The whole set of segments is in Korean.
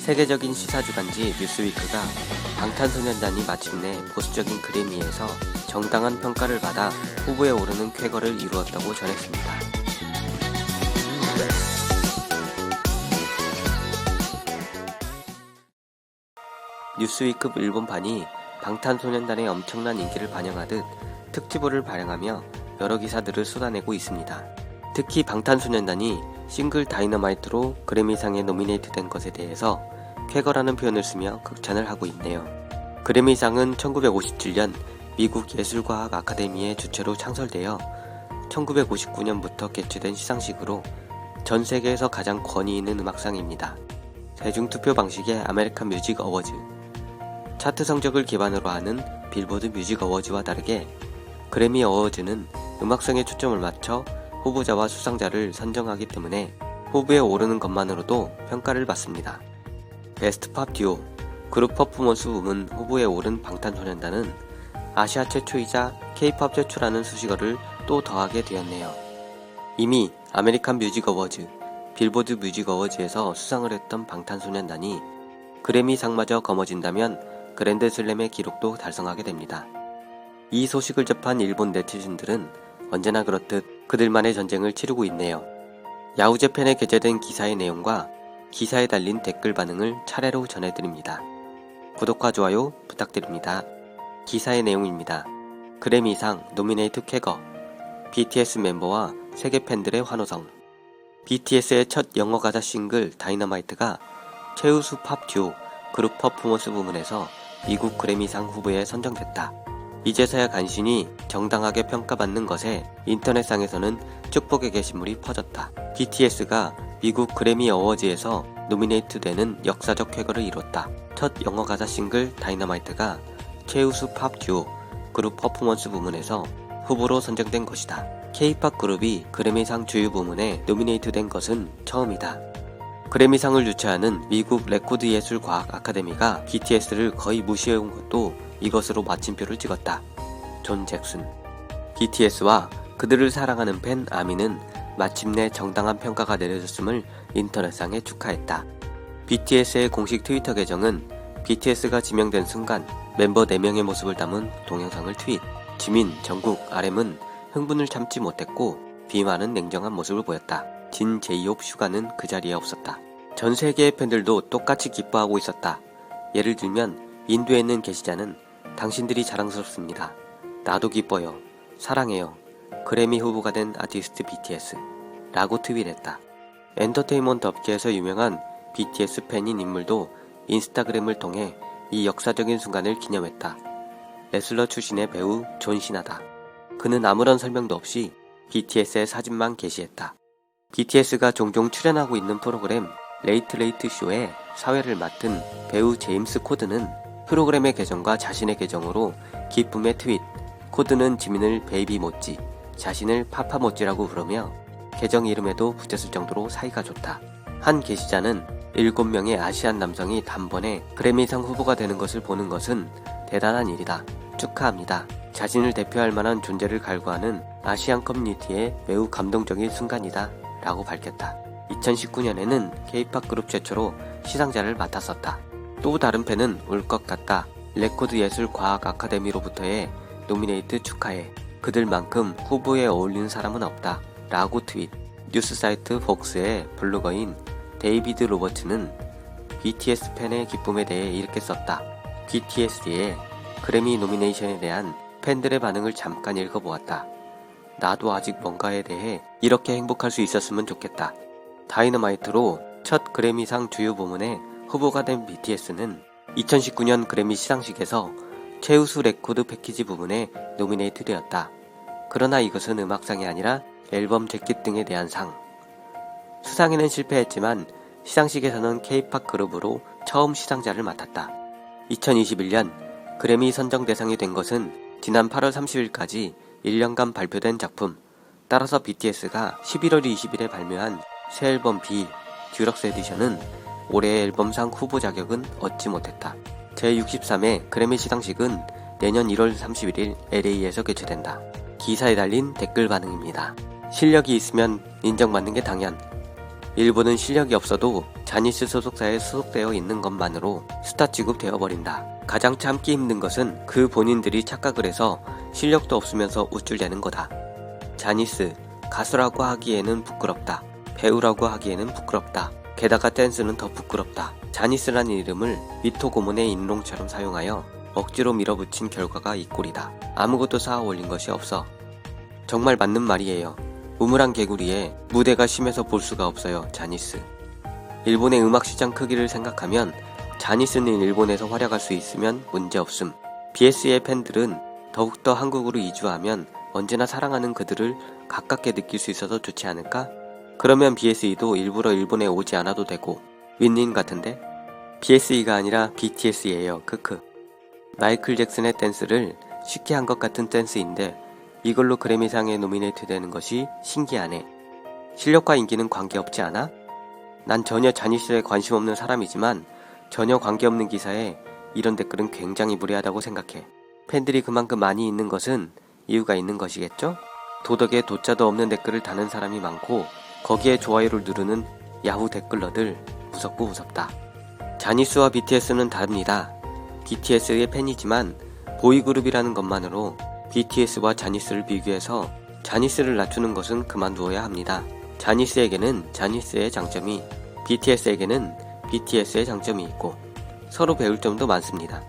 세계적인 시사주간지 뉴스위크가 방탄소년단이 마침내 보수적인 그래미에서 정당한 평가를 받아 후보에 오르는 쾌거를 이루었다고 전했습니다. 뉴스위크 일본판이 방탄소년단의 엄청난 인기를 반영하듯 특집호를 발행하며 여러 기사들을 쏟아내고 있습니다. 특히 방탄소년단이 싱글 다이너마이트로 그래미상에 노미네이트된 것에 대해서 쾌거라는 표현을 쓰며 극찬을 하고 있네요. 그래미상은 1957년 미국 예술과학 아카데미의 주최로 창설되어 1959년부터 개최된 시상식으로 전 세계에서 가장 권위 있는 음악상입니다. 대중투표 방식의 아메리칸 뮤직 어워즈, 차트 성적을 기반으로 하는 빌보드 뮤직 어워즈와 다르게 그래미 어워즈는 음악성에 초점을 맞춰 후보자와 수상자를 선정하기 때문에 후보에 오르는 것만으로도 평가를 받습니다. 베스트 팝 듀오, 그룹 퍼포먼스 부문 후보에 오른 방탄소년단은 아시아 최초이자 K-팝 최초라는 수식어를 또 더하게 되었네요. 이미 아메리칸 뮤직 어워즈, 빌보드 뮤직 어워즈에서 수상을 했던 방탄소년단이 그래미상마저 거머쥔다면 그랜드슬램의 기록도 달성하게 됩니다. 이 소식을 접한 일본 네티즌들은 언제나 그렇듯 그들만의 전쟁을 치르고 있네요. 야후재팬에 게재된 기사의 내용과 기사에 달린 댓글 반응을 차례로 전해드립니다. 구독과 좋아요 부탁드립니다. 기사의 내용입니다. 그래미상 노미네이트 쾌거, BTS 멤버와 세계 팬들의 환호성. BTS의 첫 영어 가사 싱글 다이너마이트가 최우수 팝 듀오 그룹 퍼포먼스 부문에서 미국 그래미상 후보에 선정됐다. 이제서야 간신히 정당하게 평가받는 것에 인터넷상에서는 축복의 게시물이 퍼졌다. BTS가 미국 그래미 어워즈에서 노미네이트되는 역사적 쾌거를 이뤘다. 첫 영어 가사 싱글 다이너마이트가 최우수 팝 듀오 그룹 퍼포먼스 부문에서 후보로 선정된 것이다. K-팝 그룹이 그래미상 주요 부문에 노미네이트된 것은 처음이다. 그래미상을 주최하는 미국 레코드예술과학 아카데미가 BTS를 거의 무시해온 것도 이것으로 마침표를 찍었다. 존 잭슨. BTS와 그들을 사랑하는 팬 아미는 마침내 정당한 평가가 내려졌음을 인터넷상에 축하했다. BTS의 공식 트위터 계정은 BTS가 지명된 순간 멤버 4명의 모습을 담은 동영상을 트윗. 지민, 정국, RM은 흥분을 참지 못했고 비만은 냉정한 모습을 보였다. 진, 제이홉, 슈가는 그 자리에 없었다. 전 세계의 팬들도 똑같이 기뻐하고 있었다. 예를 들면 인도에 있는 게시자는 당신들이 자랑스럽습니다. 나도 기뻐요. 사랑해요. 그래미 후보가 된 아티스트 BTS 라고 트윗했다. 엔터테인먼트 업계에서 유명한 BTS 팬인 인물도 인스타그램을 통해 이 역사적인 순간을 기념했다. 레슬러 출신의 배우 존 시나다. 그는 아무런 설명도 없이 BTS의 사진만 게시했다. BTS가 종종 출연하고 있는 프로그램 레이트 레이트 쇼에 사회를 맡은 배우 제임스 코드는 프로그램의 계정과 자신의 계정으로 기쁨의 트윗, 코드는 지민을 베이비 모찌, 자신을 파파 모찌라고 부르며 계정 이름에도 붙였을 정도로 사이가 좋다. 한 게시자는 7명의 아시안 남성이 단번에 그래미상 후보가 되는 것을 보는 것은 대단한 일이다. 축하합니다. 자신을 대표할 만한 존재를 갈구하는 아시안 커뮤니티의 매우 감동적인 순간이다 라고 밝혔다. 2019년에는 K-팝 그룹 최초로 시상자를 맡았었다. 또 다른 팬은 울 것 같다. 레코드 예술 과학 아카데미로부터의 노미네이트 축하해. 그들만큼 후보에 어울리는 사람은 없다 라고 트윗. 뉴스 사이트 폭스의 블로거인 데이비드 로버츠는 BTS 팬의 기쁨에 대해 이렇게 썼다. BTS의 그래미 노미네이션에 대한 팬들의 반응을 잠깐 읽어보았다. 나도 아직 뭔가에 대해 이렇게 행복할 수 있었으면 좋겠다. 다이너마이트로 첫 그래미상 주요 부문에 후보가 된 BTS는 2019년 그래미 시상식에서 최우수 레코드 패키지 부문에 노미네이트 되었다. 그러나 이것은 음악상이 아니라 앨범 재킷 등에 대한 상. 수상에는 실패했지만 시상식에서는 K-팝 그룹으로 처음 시상자를 맡았다. 2021년 그래미 선정 대상이 된 것은 지난 8월 30일까지 1년간 발표된 작품. 따라서 BTS가 11월 20일에 발매한 새 앨범 B, 듀럭스 에디션은 올해의 앨범상 후보 자격은 얻지 못했다. 제63회 그래미 시상식은 내년 1월 31일 LA에서 개최된다. 기사에 달린 댓글 반응입니다. 실력이 있으면 인정받는 게 당연. 일본은 실력이 없어도 자니스 소속사에 소속되어 있는 것만으로 스타 취급되어버린다. 가장 참기 힘든 것은 그 본인들이 착각을 해서 실력도 없으면서 우쭐대는 거다. 자니스, 가수라고 하기에는 부끄럽다. 배우라고 하기에는 부끄럽다. 게다가 댄스는 더 부끄럽다. 자니스라는 이름을 미토 고문의 인롱처럼 사용하여 억지로 밀어붙인 결과가 이 꼴이다. 아무것도 쌓아 올린 것이 없어. 정말 맞는 말이에요. 우물안 개구리에 무대가 심해서 볼 수가 없어요. 자니스. 일본의 음악 시장 크기를 생각하면 자니스는 일본에서 활약할 수 있으면 문제없음. BS의 팬들은 더욱더 한국으로 이주하면 언제나 사랑하는 그들을 가깝게 느낄 수 있어서 좋지 않을까? 그러면 BSE도 일부러 일본에 오지 않아도 되고 윈윈 같은데? BSE가 아니라 BTS예요. 크크. 마이클 잭슨의 댄스를 쉽게 한 것 같은 댄스인데 이걸로 그래미상에 노미네이트 되는 것이 신기하네. 실력과 인기는 관계없지 않아? 난 전혀 자니스에 관심 없는 사람이지만 전혀 관계없는 기사에 이런 댓글은 굉장히 무례하다고 생각해. 팬들이 그만큼 많이 있는 것은 이유가 있는 것이겠죠? 도덕에 도자도 없는 댓글을 다는 사람이 많고 거기에 좋아요를 누르는 야후 댓글러들 무섭고 무섭다. 자니스와 BTS는 다릅니다. BTS의 팬이지만 보이그룹이라는 것만으로 BTS와 자니스를 비교해서 자니스를 낮추는 것은 그만두어야 합니다. 자니스에게는 자니스의 장점이, BTS에게는 BTS의 장점이 있고 서로 배울 점도 많습니다.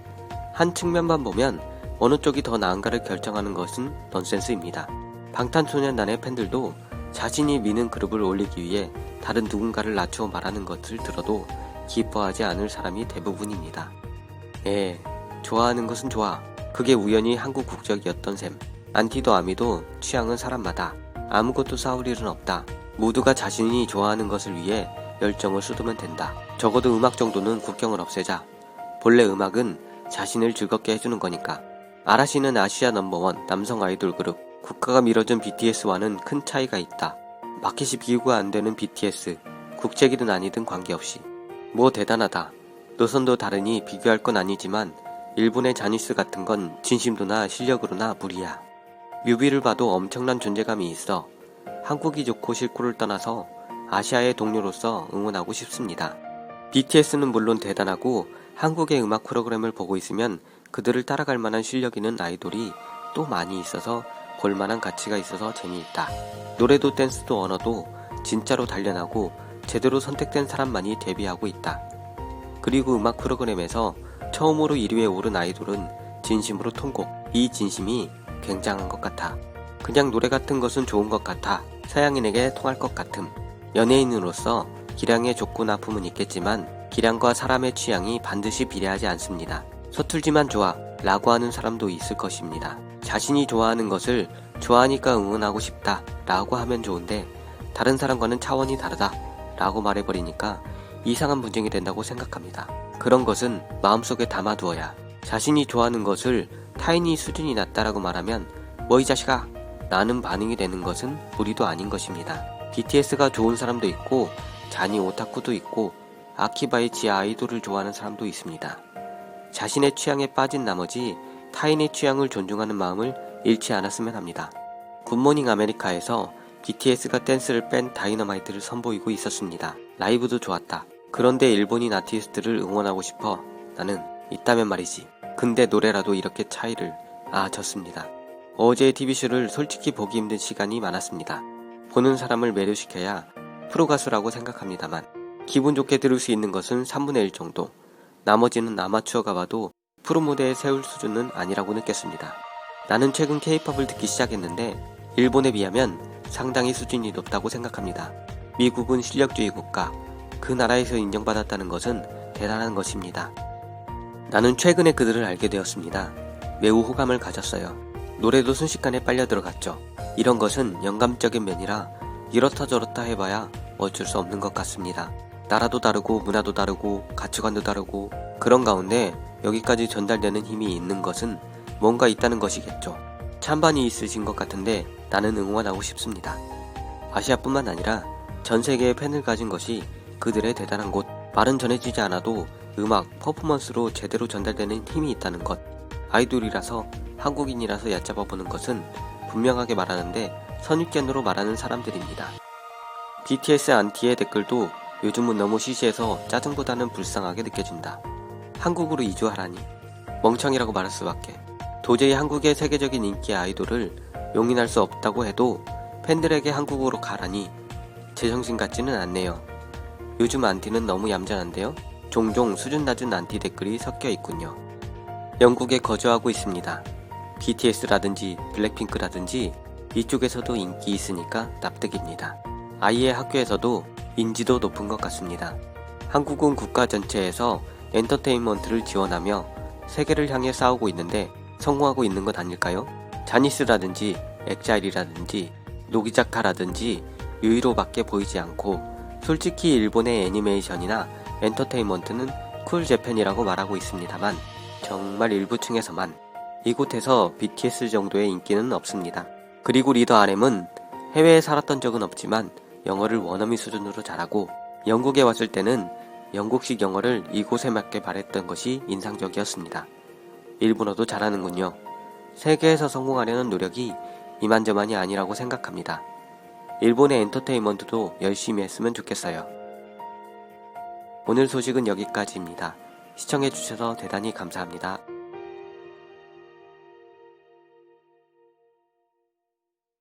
한 측면만 보면 어느 쪽이 더 나은가를 결정하는 것은 넌센스입니다. 방탄소년단의 팬들도 자신이 미는 그룹을 올리기 위해 다른 누군가를 낮추어 말하는 것을 들어도 기뻐하지 않을 사람이 대부분입니다. 좋아하는 것은 좋아. 그게 우연히 한국 국적이었던 셈. 안티도 아미도 취향은 사람마다. 아무것도 싸울 일은 없다. 모두가 자신이 좋아하는 것을 위해 열정을 쏟으면 된다. 적어도 음악 정도는 국경을 없애자. 본래 음악은 자신을 즐겁게 해주는 거니까. 아라시는 아시아 넘버원 남성 아이돌 그룹. 국가가 밀어준 BTS와는 큰 차이가 있다. 마켓이 비교가 안 되는 BTS. 국적이든 아니든 관계없이. 뭐 대단하다. 노선도 다르니 비교할 건 아니지만 일본의 자니스 같은 건 진심도나 실력으로나 무리야. 뮤비를 봐도 엄청난 존재감이 있어. 한국이 좋고 싫고를 떠나서 아시아의 동료로서 응원하고 싶습니다. BTS는 물론 대단하고 한국의 음악 프로그램을 보고 있으면 그들을 따라갈 만한 실력 있는 아이돌이 또 많이 있어서 볼만한 가치가 있어서 재미있다. 노래도 댄스도 언어도 진짜로 단련하고 제대로 선택된 사람만이 데뷔하고 있다. 그리고 음악 프로그램에서 처음으로 1위에 오른 아이돌은 진심으로 통곡. 이 진심이 굉장한 것 같아. 그냥 노래 같은 것은 좋은 것 같아. 서양인에게 통할 것 같음. 연예인으로서 기량의 좋고 나쁨은 있겠지만 기량과 사람의 취향이 반드시 비례하지 않습니다. 서툴지만 좋아 라고 하는 사람도 있을 것입니다. 자신이 좋아하는 것을 좋아하니까 응원하고 싶다 라고 하면 좋은데 다른 사람과는 차원이 다르다 라고 말해버리니까 이상한 분쟁이 된다고 생각합니다. 그런 것은 마음속에 담아두어야. 자신이 좋아하는 것을 타인이 수준이 낮다라고 말하면 뭐 이 자식아 라는 반응이 되는 것은 무리도 아닌 것입니다. BTS가 좋은 사람도 있고 잔이 오타쿠도 있고 아키바의 지하 아이돌을 좋아하는 사람도 있습니다. 자신의 취향에 빠진 나머지 타인의 취향을 존중하는 마음을 잃지 않았으면 합니다. 굿모닝 아메리카에서 BTS가 댄스를 뺀 다이너마이트를 선보이고 있었습니다. 라이브도 좋았다. 그런데 일본인 아티스트를 응원하고 싶어 나는 있다면 말이지. 근데 노래라도 이렇게 차이를 졌습니다. 어제의 TV쇼를 솔직히 보기 힘든 시간이 많았습니다. 보는 사람을 매료시켜야 프로가수라고 생각합니다만 기분 좋게 들을 수 있는 것은 3분의 1 정도. 나머지는 아마추어가 봐도 프로 무대에 세울 수준은 아니라고 느꼈습니다. 나는 최근 K-POP을 듣기 시작했는데 일본에 비하면 상당히 수준이 높다고 생각합니다. 미국은 실력주의 국가, 그 나라에서 인정받았다는 것은 대단한 것입니다. 나는 최근에 그들을 알게 되었습니다. 매우 호감을 가졌어요. 노래도 순식간에 빨려 들어갔죠. 이런 것은 영감적인 면이라 이렇다 저렇다 해봐야 어쩔 수 없는 것 같습니다. 나라도 다르고 문화도 다르고 가치관도 다르고 그런 가운데 여기까지 전달되는 힘이 있는 것은 뭔가 있다는 것이겠죠. 찬반이 있으신 것 같은데 나는 응원하고 싶습니다. 아시아뿐만 아니라 전 세계의 팬을 가진 것이 그들의 대단한 곳. 말은 전해지지 않아도 음악, 퍼포먼스로 제대로 전달되는 힘이 있다는 것. 아이돌이라서 한국인이라서 얕잡아 보는 것은 분명하게 말하는데 선입견으로 말하는 사람들입니다. BTS 안티의 댓글도 요즘은 너무 시시해서 짜증보다는 불쌍하게 느껴진다. 한국으로 이주하라니. 멍청이라고 말할 수밖에. 도저히 한국의 세계적인 인기 아이돌을 용인할 수 없다고 해도 팬들에게 한국으로 가라니 제정신 같지는 않네요. 요즘 안티는 너무 얌전한데요. 종종 수준 낮은 안티 댓글이 섞여 있군요. 영국에 거주하고 있습니다. BTS라든지 블랙핑크라든지 이쪽에서도 인기 있으니까 납득입니다. 아이의 학교에서도 인지도 높은 것 같습니다. 한국은 국가 전체에서 엔터테인먼트를 지원하며 세계를 향해 싸우고 있는데 성공하고 있는 것 아닐까요? 자니스라든지 엑자일이라든지 노기자카라든지 유이로밖에 보이지 않고 솔직히 일본의 애니메이션이나 엔터테인먼트는 쿨 재팬이라고 말하고 있습니다만 정말 일부층에서만 이곳에서 BTS 정도의 인기는 없습니다. 그리고 리더 RM은 해외에 살았던 적은 없지만 영어를 원어민 수준으로 잘하고 영국에 왔을 때는 영국식 영어를 이곳에 맞게 말했던 것이 인상적이었습니다. 일본어도 잘하는군요. 세계에서 성공하려는 노력이 이만저만이 아니라고 생각합니다. 일본의 엔터테인먼트도 열심히 했으면 좋겠어요. 오늘 소식은 여기까지입니다. 시청해주셔서 대단히 감사합니다.